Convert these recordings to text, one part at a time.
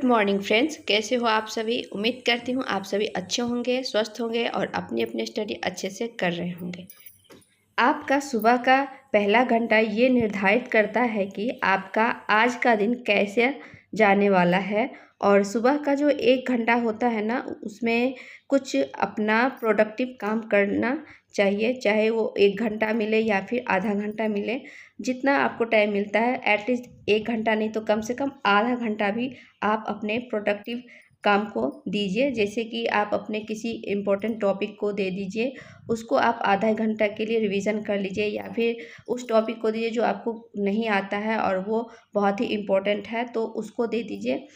Morning friends, कैसे हो आप सभी। उम्मीद करती हूँ आप सभी अच्छे होंगे, स्वस्थ होंगे और अपनी अपनी स्टडी अच्छे से कर रहे होंगे। आपका सुबह का पहला घंटा ये निर्धारित करता है कि आपका आज का दिन कैसे जाने वाला है। और सुबह का जो 1 घंटा होता है ना, उसमें कुछ अपना प्रोडक्टिव काम करना चाहिए, चाहे वो 1 घंटा मिले या फिर आधा घंटा मिले। जितना आपको टाइम मिलता है, एटलीस्ट 1 घंटा नहीं तो कम से कम आधा घंटा भी आप अपने प्रोडक्टिव काम को दीजिए। जैसे कि आप अपने किसी इम्पोर्टेंट टॉपिक को दे दीजिए, उसको आप आधा घंटा के लिए रिवीजन कर लीजिए, या फिर उस टॉपिक को दीजिए जो आपको नहीं आता है और वो बहुत ही इम्पोर्टेंट है, तो उसको दे दीजिए।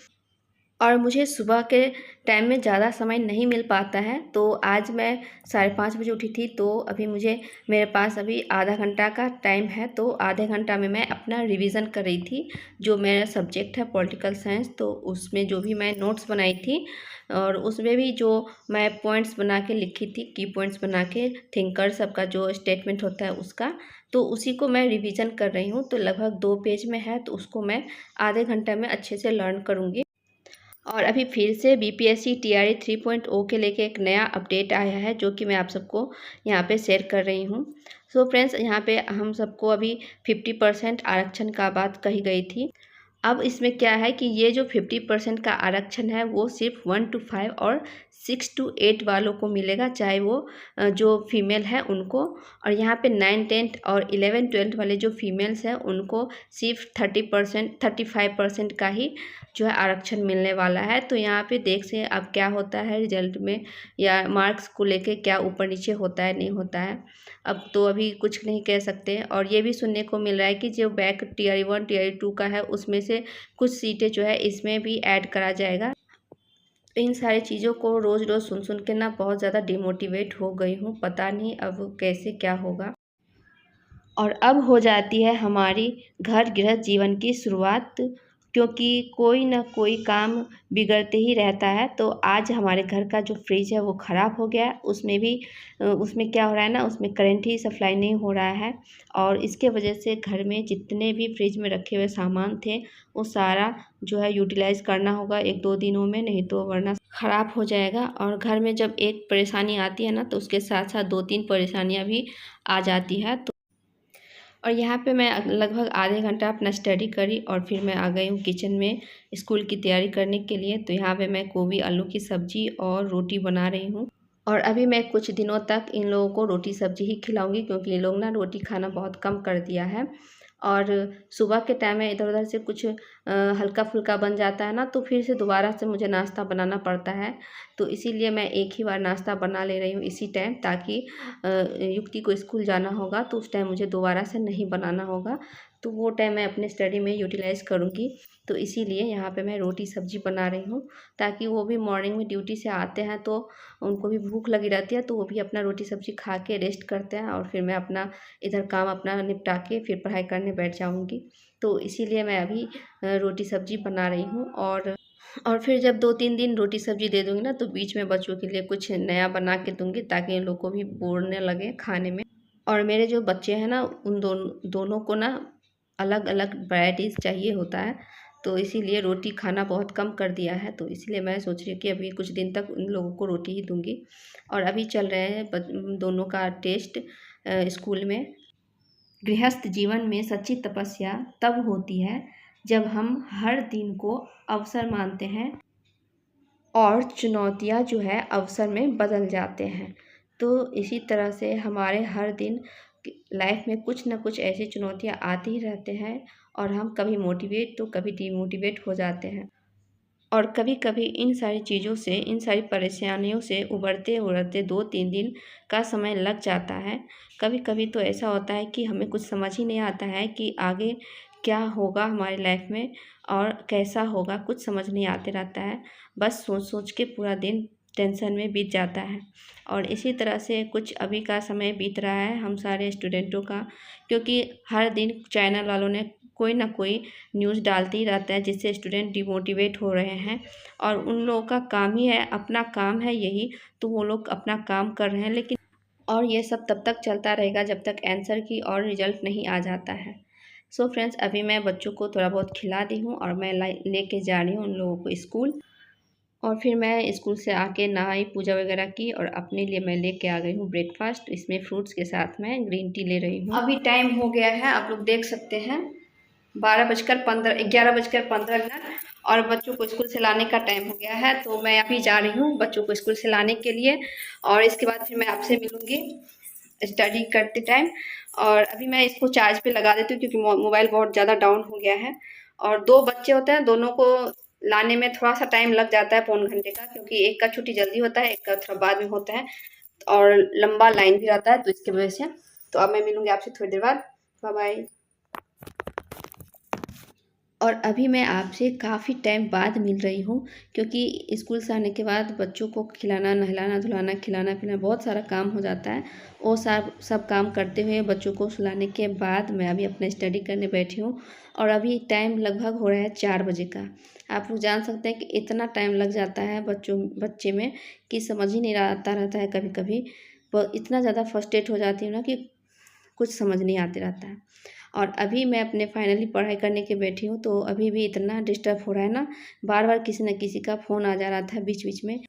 और मुझे सुबह के टाइम में ज़्यादा समय नहीं मिल पाता है, तो आज मैं 5:30 बजे उठी थी, तो अभी मेरे पास अभी आधा घंटा का टाइम है। तो आधे घंटा में मैं अपना रिवीजन कर रही थी। जो मेरा सब्जेक्ट है पॉलिटिकल साइंस, तो उसमें जो भी मैं नोट्स बनाई थी और उसमें भी जो मैं पॉइंट्स बना के लिखी थी, की पॉइंट्स बना के, थिंकर सबका जो स्टेटमेंट होता है उसका, तो उसी को मैं रिवीजन कर रही हूँ। तो लगभग 2 पेज में है, तो उसको मैं आधे घंटे में अच्छे से लर्न करूँगी। और अभी फिर से बीपीएससी टीआरई 3.0 के लेके एक नया अपडेट आया है, जो कि मैं आप सबको यहाँ पे शेयर कर रही हूँ। सो फ्रेंड्स, यहाँ पे हम सबको अभी 50% आरक्षण का बात कही गई थी। अब इसमें क्या है कि ये जो 50% का आरक्षण है, वो सिर्फ 1 to 5 और 6 to 8 वालों को मिलेगा, चाहे वो जो फीमेल है उनको। और यहाँ पे 9, 10 और 11, 12 वाले जो फीमेल्स हैं उनको सिर्फ 30%, 35% का ही जो है आरक्षण मिलने वाला है। तो यहाँ पे देख से अब क्या होता है रिजल्ट में, या मार्क्स को लेके क्या ऊपर नीचे होता है, नहीं होता है। अब तो अभी कुछ नहीं कह सकते। और ये भी सुनने को मिल रहा है कि जो बैक टीआरई 1 टीआरई 2 का है, उसमें से कुछ सीटें जो है इसमें भी ऐड करा जाएगा। इन सारी चीज़ों को रोज़ रोज़ सुन सुन के ना बहुत ज़्यादा डिमोटिवेट हो गई हूँ। पता नहीं अब कैसे क्या होगा। और अब हो जाती है हमारी घर गृहस्थ जीवन की शुरुआत, क्योंकि कोई ना कोई काम बिगड़ते ही रहता है। तो आज हमारे घर का जो फ्रिज है वो ख़राब हो गया है। उसमें क्या हो रहा है ना, उसमें करंट ही सप्लाई नहीं हो रहा है, और इसके वजह से घर में जितने भी फ्रिज में रखे हुए सामान थे वो सारा जो है यूटिलाइज़ करना होगा 1-2 दिनों में, नहीं तो वरना ख़राब हो जाएगा। और घर में जब एक परेशानी आती है ना, तो उसके साथ साथ 2-3 परेशानियाँ भी आ जाती है। और यहाँ पे मैं लगभग आधे घंटा अपना स्टडी करी और फिर मैं आ गई हूँ किचन में स्कूल की तैयारी करने के लिए। तो यहाँ पे मैं गोभी आलू की सब्ज़ी और रोटी बना रही हूँ। और अभी मैं कुछ दिनों तक इन लोगों को रोटी सब्ज़ी ही खिलाऊंगी, क्योंकि ये लोग ना रोटी खाना बहुत कम कर दिया है। और सुबह के टाइम में इधर उधर से कुछ हल्का फुल्का बन जाता है ना, तो फिर से दोबारा से मुझे नाश्ता बनाना पड़ता है। तो इसीलिए मैं एक ही बार नाश्ता बना ले रही हूँ इसी टाइम, ताकि युक्ति को स्कूल जाना होगा तो उस टाइम मुझे दोबारा से नहीं बनाना होगा। तो वो टाइम मैं अपने स्टडी में यूटिलाइज़ करूँगी। तो इसीलिए यहाँ पे मैं रोटी सब्ज़ी बना रही हूँ, ताकि वो भी मॉर्निंग में ड्यूटी से आते हैं तो उनको भी भूख लगी रहती है, तो वो भी अपना रोटी सब्ज़ी खा के रेस्ट करते हैं, और फिर मैं अपना इधर काम अपना निपटा के फिर पढ़ाई करने बैठ जाऊँगी। तो इसीलिए मैं अभी रोटी सब्ज़ी बना रही हूँ। और फिर जब 2-3 दिन रोटी सब्ज़ी दे दूँगी ना, तो बीच में बच्चों के लिए कुछ नया बना के दूँगी, ताकि इन लोग को भी बोर न लगे खाने में। और मेरे जो बच्चे हैं ना, उन दोनों को ना अलग अलग वैराइटीज़ चाहिए होता है, तो इसीलिए रोटी खाना बहुत कम कर दिया है। तो इसलिए मैं सोच रही हूँ कि अभी कुछ दिन तक उन लोगों को रोटी ही दूँगी। और अभी चल रहे हैं दोनों का टेस्ट स्कूल में। गृहस्थ जीवन में सच्ची तपस्या तब होती है जब हम हर दिन को अवसर मानते हैं और चुनौतियाँ जो है अवसर में बदल जाते हैं। तो इसी तरह से हमारे हर दिन लाइफ में कुछ ना कुछ ऐसी चुनौतियाँ आती ही रहते हैं, और हम कभी मोटिवेट तो कभी डिमोटिवेट हो जाते हैं। और कभी कभी इन सारी चीज़ों से, इन सारी परेशानियों से उबरते उबरते 2-3 दिन का समय लग जाता है। कभी कभी तो ऐसा होता है कि हमें कुछ समझ ही नहीं आता है कि आगे क्या होगा हमारी लाइफ में और कैसा होगा, कुछ समझ नहीं आते रहता है। बस सोच सोच के पूरा दिन टेंशन में बीत जाता है। और इसी तरह से कुछ अभी का समय बीत रहा है हम सारे स्टूडेंटों का, क्योंकि हर दिन चैनल वालों ने कोई ना कोई न्यूज़ डालते ही रहता है, जिससे स्टूडेंट डिमोटिवेट हो रहे हैं। और उन लोगों का काम ही है, अपना काम है यही, तो वो लोग अपना काम कर रहे हैं। लेकिन और ये सब तब तक चलता रहेगा जब तक आंसर की और रिजल्ट नहीं आ जाता है। सो फ्रेंड्स, अभी मैं बच्चों को थोड़ा बहुत खिला दी हूँ और मैं लेके जा रही हूँ उन लोगों को स्कूल। और फिर मैं स्कूल से आके नहाई, पूजा वगैरह की और अपने लिए मैं लेके आ गई हूँ ब्रेकफास्ट। इसमें फ्रूट्स के साथ मैं ग्रीन टी ले रही हूँ। अभी टाइम हो गया है, आप लोग देख सकते हैं 11:15 और बच्चों को स्कूल से लाने का टाइम हो गया है। तो मैं अभी जा रही हूँ बच्चों को स्कूल से लाने के लिए और इसके बाद फिर मैं आपसे मिलूँगी स्टडी करते टाइम। और अभी मैं इसको चार्ज पे लगा देती हूँ क्योंकि मोबाइल बहुत ज़्यादा डाउन हो गया है। और 2 बच्चे होते हैं, दोनों को लाने में थोड़ा सा टाइम लग जाता है, पौन घंटे का, क्योंकि एक का छुट्टी जल्दी होता है, एक का थोड़ा बाद में होता है और लंबा लाइन भी रहता है, तो इसकी वजह से। तो अब मैं मिलूँगी आपसे थोड़ी देर बाद। Bye bye. और अभी मैं आपसे काफ़ी टाइम बाद मिल रही हूँ क्योंकि स्कूल से आने के बाद बच्चों को खिलाना, नहलाना, धुलाना, खिलाना पिलाना बहुत सारा काम हो जाता है। वो सब काम करते हुए बच्चों को सुलाने के बाद मैं अभी अपना स्टडी करने बैठी हूँ और अभी टाइम लगभग हो रहा है 4 बजे का। आप लोग जान सकते हैं कि इतना टाइम लग जाता है बच्चे में कि समझ ही नहीं आता रहता है कभी कभी। इतना ज़्यादा फ्रस्ट्रेट हो जाती हूँ ना कि कुछ समझ नहीं आते रहता है। और अभी मैं अपने फाइनली पढ़ाई करने के बैठी हूँ, तो अभी भी इतना डिस्टर्ब हो रहा है ना, बार बार किसी न किसी का फ़ोन आ जा रहा था बीच बीच में।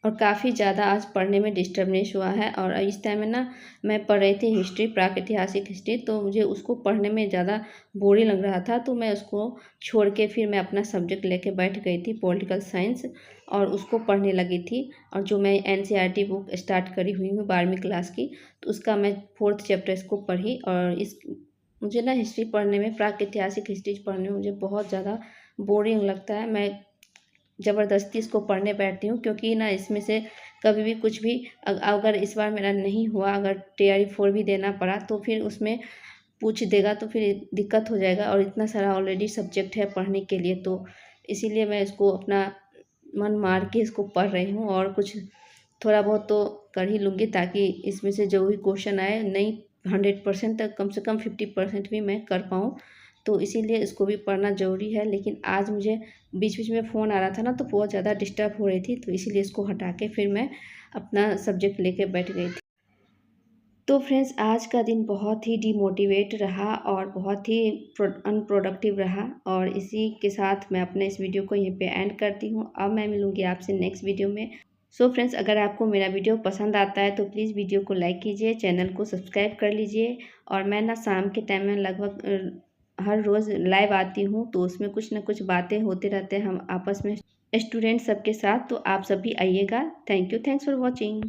और काफ़ी ज़्यादा आज पढ़ने में डिस्टर्बनेस हुआ है। और इस टाइम में ना मैं पढ़ रही थी हिस्ट्री, प्रागैतिहासिक हिस्ट्री, तो मुझे उसको पढ़ने में ज़्यादा बोरिंग लग रहा था, तो मैं उसको छोड़ के फिर मैं अपना सब्जेक्ट लेके बैठ गई थी, पॉलिटिकल साइंस, और उसको पढ़ने लगी थी। और जो मैं एनसीईआरटी बुक स्टार्ट करी हुई हूँ 12वीं क्लास की, तो उसका मैं 4th चैप्टर इसको पढ़ी। और मुझे ना हिस्ट्री पढ़ने में, प्रागैतिहासिक हिस्ट्री पढ़ने में मुझे बहुत ज़्यादा बोरिंग लगता है। मैं ज़बरदस्ती इसको पढ़ने बैठती हूँ क्योंकि ना इसमें से कभी भी कुछ भी अगर इस बार मेरा नहीं हुआ, अगर TRE 4 भी देना पड़ा, तो फिर उसमें पूछ देगा तो फिर दिक्कत हो जाएगा। और इतना सारा ऑलरेडी सब्जेक्ट है पढ़ने के लिए, तो इसीलिए मैं इसको अपना मन मार के इसको पढ़ रही हूँ। और कुछ थोड़ा बहुत तो कर ही लूँगी ताकि इसमें से जो भी क्वेश्चन आए, नहीं 100% तक, कम से कम 50% भी मैं कर पाऊँ। तो इसीलिए इसको भी पढ़ना ज़रूरी है। लेकिन आज मुझे बीच बीच में फ़ोन आ रहा था ना, तो बहुत ज़्यादा डिस्टर्ब हो रही थी, तो इसीलिए इसको हटा के फिर मैं अपना सब्जेक्ट लेके बैठ गई थी। तो फ्रेंड्स, आज का दिन बहुत ही डिमोटिवेट रहा और बहुत ही अनप्रोडक्टिव रहा। और इसी के साथ मैं अपने इस वीडियो को यहीं पे एंड करती हूँ। अब मैं मिलूँगी आपसे नेक्स्ट वीडियो में। सो फ्रेंड्स, अगर आपको मेरा वीडियो पसंद आता है तो प्लीज़ वीडियो को लाइक कीजिए, चैनल को सब्सक्राइब कर लीजिए। और मैं ना शाम के टाइम में लगभग हर रोज़ लाइव आती हूँ, तो उसमें कुछ ना कुछ बातें होते रहते हैं हम आपस में, स्टूडेंट सबके साथ। तो आप सब भी आइएगा। Thank you, thanks for watching.